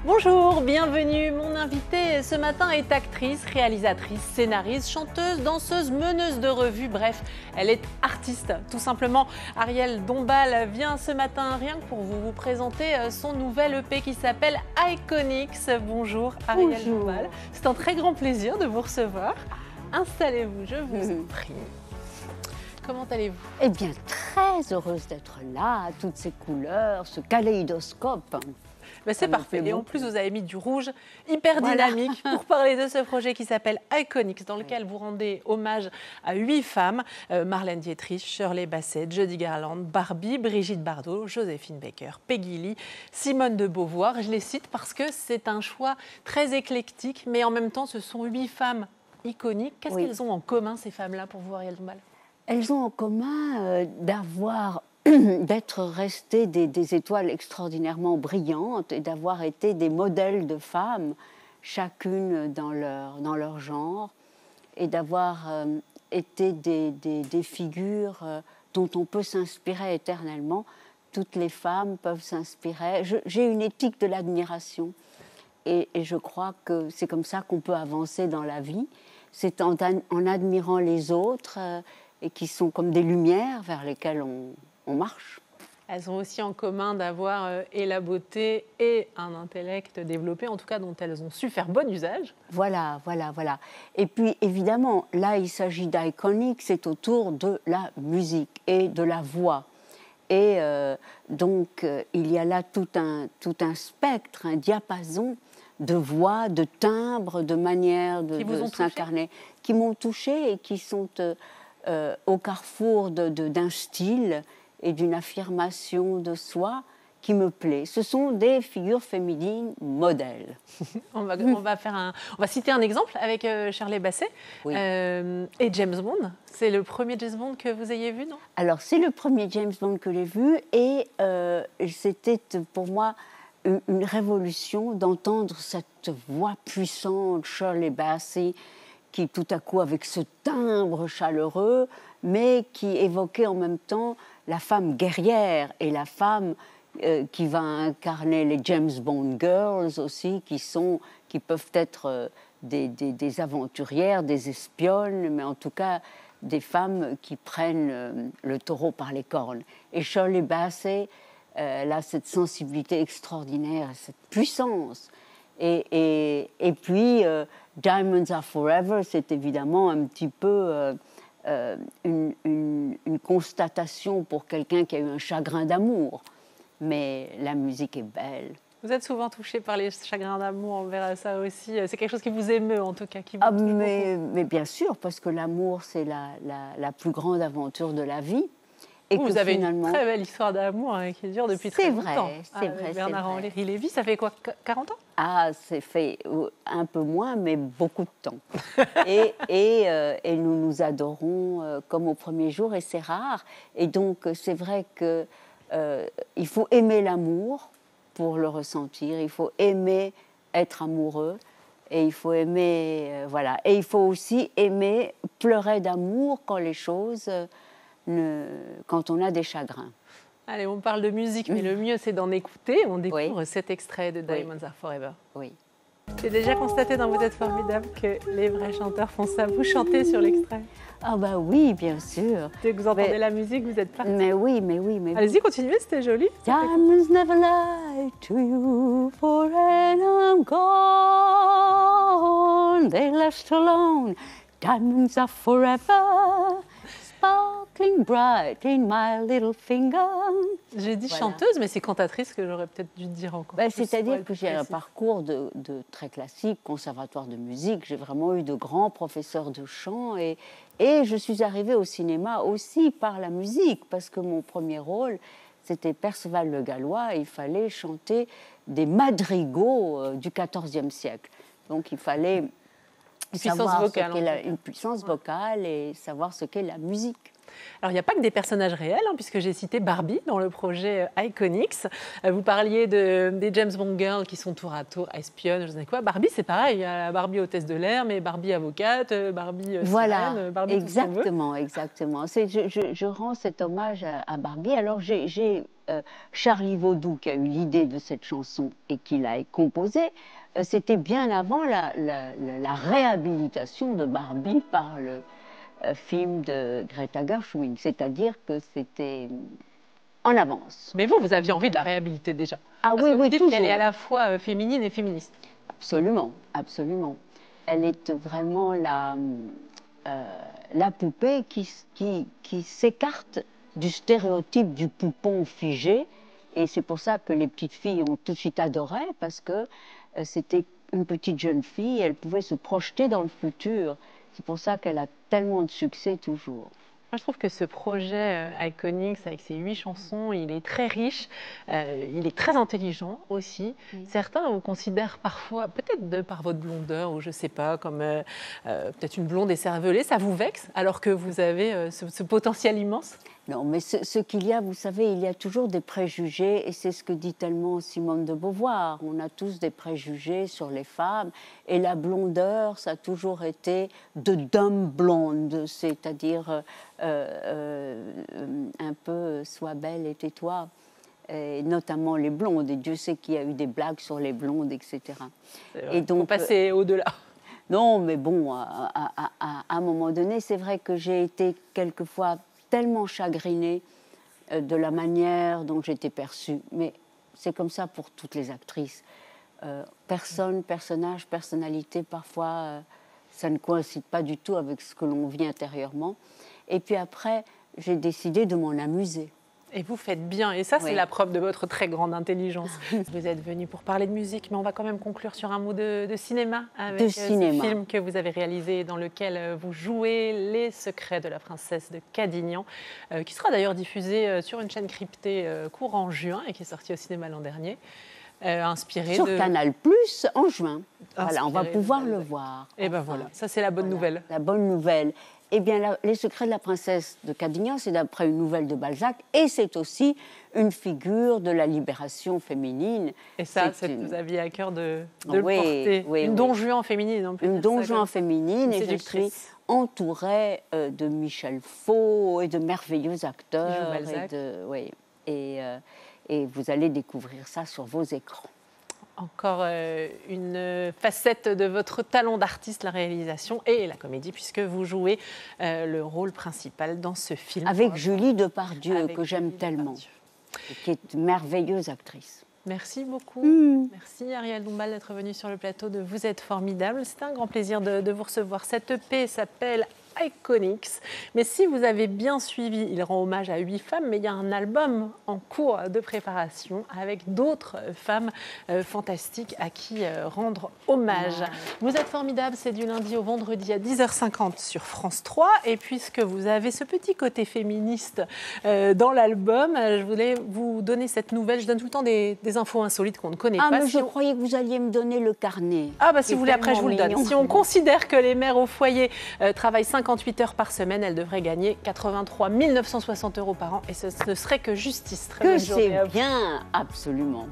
Bonjour, bienvenue. Mon invitée ce matin est actrice, réalisatrice, scénariste, chanteuse, danseuse, meneuse de revue. Bref, elle est artiste, tout simplement. Ariel Dombal vient ce matin rien que pour vous présenter son nouvel EP qui s'appelle Iconics. Bonjour Ariel Dombal. C'est un très grand plaisir de vous recevoir. Installez-vous, je vous en prie. Comment allez-vous? Eh bien, très heureuse d'être là, toutes ces couleurs, ce kaléidoscope. Ben c'est parfait. Et en plus, vous avez mis du rouge hyper dynamique pour parler de ce projet qui s'appelle Iconics, dans lequel vous rendez hommage à 8 femmes. Marlène Dietrich, Shirley Bassey, Judy Garland, Barbie, Brigitte Bardot, Joséphine Baker, Peggy Lee, Simone de Beauvoir. Je les cite parce que c'est un choix très éclectique, mais en même temps, ce sont 8 femmes iconiques. Qu'est-ce qu'elles ont en commun, ces femmes-là, pour vous, Ariel Dombal? Elles ont en commun d'être restées des étoiles extraordinairement brillantes et d'avoir été des modèles de femmes, chacune dans leur genre, et d'avoir été des figures dont on peut s'inspirer éternellement. Toutes les femmes peuvent s'inspirer. J'ai une éthique de l'admiration et je crois que c'est comme ça qu'on peut avancer dans la vie. C'est en admirant les autres et qui sont comme des lumières vers lesquelles on marche. Elles ont aussi en commun d'avoir et la beauté et un intellect développé, en tout cas dont elles ont su faire bon usage. Voilà. Et puis évidemment, là il s'agit d'Iconics, c'est autour de la musique et de la voix. Et donc il y a là tout un spectre, un diapason de voix, de timbres, de manières de s'incarner, qui m'ont touchée et qui sont au carrefour d'un style et d'une affirmation de soi qui me plaît. Ce sont des figures féminines modèles. on va citer un exemple avec Shirley Bassey et James Bond. C'est le premier James Bond que vous ayez vu, non? Alors, c'est le premier James Bond que j'ai vu et c'était pour moi une révolution d'entendre cette voix puissante, Shirley Bassey, qui tout à coup, avec ce timbre chaleureux, mais qui évoquait en même temps la femme guerrière et la femme qui va incarner les James Bond Girls aussi, qui peuvent être des aventurières, des espionnes, mais en tout cas des femmes qui prennent le taureau par les cornes. Et Shirley Bassey, elle a cette sensibilité extraordinaire, cette puissance. Et puis, Diamonds Are Forever, c'est évidemment un petit peu une constatation pour quelqu'un qui a eu un chagrin d'amour. Mais la musique est belle. Vous êtes souvent touchée par les chagrins d'amour envers ça aussi. C'est quelque chose qui vous émeut, en tout cas, qui vous touche beaucoup. Mais bien sûr, parce que l'amour, c'est la plus grande aventure de la vie. Et vous avez une très belle histoire d'amour qui dure depuis très longtemps. C'est vrai. Bernard-Henri Lévy, ça fait quoi, 40 ans? Ah, c'est fait un peu moins, mais beaucoup de temps. et nous nous adorons comme au premier jour, et c'est rare. Et donc, c'est vrai qu'il faut aimer l'amour pour le ressentir. Il faut aimer être amoureux. Et il faut aimer, voilà. Et il faut aussi aimer pleurer d'amour quand les choses... quand on a des chagrins. Allez, on parle de musique, mais le mieux, c'est d'en écouter. On découvre cet extrait de Diamonds Are Forever. Oui. J'ai déjà constaté dans Vous êtes formidable que les vrais chanteurs font ça. Vous chantez sur l'extrait? Ah bah oui, bien sûr. Dès que vous entendez la musique, vous êtes parti. Mais oui. Allez-y, continuez, c'était joli. Diamonds never lie to you, for when I'm gone, they left alone. Diamonds are forever. Sparkling bright in my little finger. J'ai dit chanteuse, mais c'est cantatrice que j'aurais peut-être dû dire encore. C'est-à-dire que j'ai un parcours de très classique, conservatoire de musique. J'ai vraiment eu de grands professeurs de chant et je suis arrivée au cinéma aussi par la musique, parce que mon premier rôle, c'était Perceval le Gallois et il fallait chanter des madrigaux du XIVe siècle. Donc il fallait... Une puissance vocale et savoir ce qu'est la musique. Alors, il n'y a pas que des personnages réels, hein, puisque j'ai cité Barbie dans le projet Iconics. Vous parliez des James Bond girls qui sont tour à tour espionnes, je sais quoi. Barbie, c'est pareil. Il y a Barbie hôtesse de l'air, mais Barbie avocate, Barbie voilà, sirène, Barbie exactement, exactement. Je rends cet hommage à Barbie. Alors, j'ai Charlie Vaudou qui a eu l'idée de cette chanson et qui l'a composée. C'était bien avant la réhabilitation de Barbie par le film de Greta Gerwig, c'est-à-dire que c'était en avance. Mais vous aviez envie de la réhabiliter déjà. Ah Parce oui, que vous oui, dites toujours. qu'elle est à la fois féminine et féministe. Absolument, absolument. Elle est vraiment la poupée qui s'écarte du stéréotype du poupon figé. Et c'est pour ça que les petites filles ont tout de suite adoré, parce que c'était une petite jeune fille, elle pouvait se projeter dans le futur. C'est pour ça qu'elle a tellement de succès toujours. Moi, je trouve que ce projet Iconics, avec ses 8 chansons, il est très riche, il est très intelligent aussi. Oui. Certains vous considèrent parfois, peut-être de par votre blondeur, ou je ne sais pas, comme peut-être une blonde écervelée, ça vous vexe, alors que vous avez ce potentiel immense? Non, mais ce qu'il y a, vous savez, il y a toujours des préjugés, et c'est ce que dit tellement Simone de Beauvoir. On a tous des préjugés sur les femmes, et la blondeur, ça a toujours été de dumb blonde, c'est-à-dire un peu sois belle et tais-toi, et notamment les blondes. Et Dieu sait qu'il y a eu des blagues sur les blondes, etc. Et donc, faut passer au-delà. Non, mais bon, à un moment donné, c'est vrai que j'ai été quelquefois tellement chagrinée de la manière dont j'étais perçue. Mais c'est comme ça pour toutes les actrices. Personnage, personnalité, parfois, ça ne coïncide pas du tout avec ce que l'on vit intérieurement. Et puis après, j'ai décidé de m'en amuser. Et vous faites bien, et ça, c'est la preuve de votre très grande intelligence. Vous êtes venu pour parler de musique, mais on va quand même conclure sur un mot de cinéma, avec ce film que vous avez réalisé, dans lequel vous jouez Les Secrets de la Princesse de Cadignan, qui sera d'ailleurs diffusé sur une chaîne cryptée courant juin, et qui est sorti au cinéma l'an dernier. Inspiré sur Canal+ en juin. Voilà, on va pouvoir le voir. Et ben voilà, ça c'est la bonne nouvelle. La bonne nouvelle. Eh bien, Les Secrets de la Princesse de Cadignan, c'est d'après une nouvelle de Balzac, et c'est aussi une figure de la libération féminine. Et ça, vous aviez à cœur de le porter. Oui, une Don Juan féminine, en plus. Une Don Juan féminine, et je suis entourée de Michel Faux et de merveilleux acteurs. Et vous allez découvrir ça sur vos écrans. Encore une facette de votre talent d'artiste, la réalisation et la comédie, puisque vous jouez le rôle principal dans ce film. Avec Julie Depardieu, que j'aime tellement, qui est une merveilleuse actrice. Merci beaucoup. Merci Ariel Dombal d'être venue sur le plateau de Vous êtes formidable. C'était un grand plaisir de vous recevoir. Cette EP s'appelle Iconics. Mais si vous avez bien suivi, il rend hommage à 8 femmes, mais il y a un album en cours de préparation avec d'autres femmes fantastiques à qui rendre hommage. Vous êtes formidable, c'est du lundi au vendredi à 10h50 sur France 3. Et puisque vous avez ce petit côté féministe dans l'album, je voulais vous donner cette nouvelle. Je donne tout le temps des infos insolites qu'on ne connaît pas. Ah, mais je croyais que vous alliez me donner le carnet. Ah, bah si vous voulez, après je vous le donne. Si on considère que les mères au foyer travaillent 58 heures par semaine, elles devraient gagner 83 960 € par an. Et ce ne serait que justice. Que c'est bien, absolument.